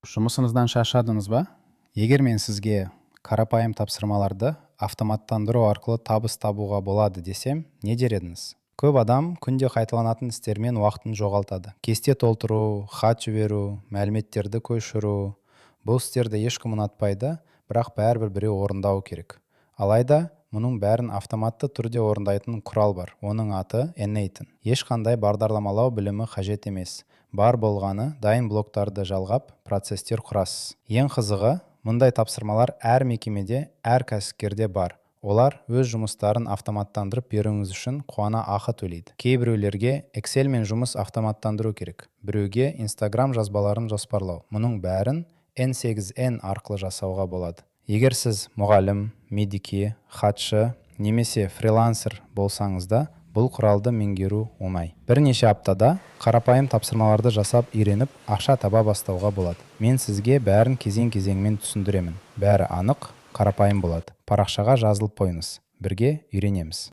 Жұмысыңыздан шаршадыңыз ба? Егер мен сізге қарапайым тапсырмаларды автоматтандыру арқылы табыс табуға болады десем, не дер едіңіз? Көп адам күнде қайталанатын істермен уақытын жоғалтады. Кесте толтыру, хат жіберу, мәліметтерді көшіру. Бұл істерді ешкім ұнатпайды, бірақ бәрібір біреу орындау керек. Алайда, мұның бәрін автоматты түрде орындайтын құрал бар. Оның аты N8. Ешқандай бағдарламалау білімі қажет емес. Бар болғаны дайын блоктарды жалғап, процестер құрасыз. Ең қызығы, мұндай тапсырмалар әр мекемеде, әр кәсіпкерде бар. Олар өз жұмыстарын автоматтандырып беруіңіз үшін қуана ақы төлейді. Кейбіреулерге Excel мен жұмыс автоматтандыру керек. Біреуге Instagram жазбаларын жоспарлау. Мұның бәрін N8N арқылы жасауға болады. Егер сіз мұғалім, медике, хатшы немесе фрилансер болсаңыз да, бұл құралды меңгеру оңай. Бірнеше аптада қарапайым тапсырмаларды жасап үйреніп, ақша таба бастауға болады. Мен сізге бәрін кезең-кезеңмен түсіндіремін. Бәрі анық, қарапайым болады. Парақшаға жазылып қойыңыз. Бірге үйренеміз.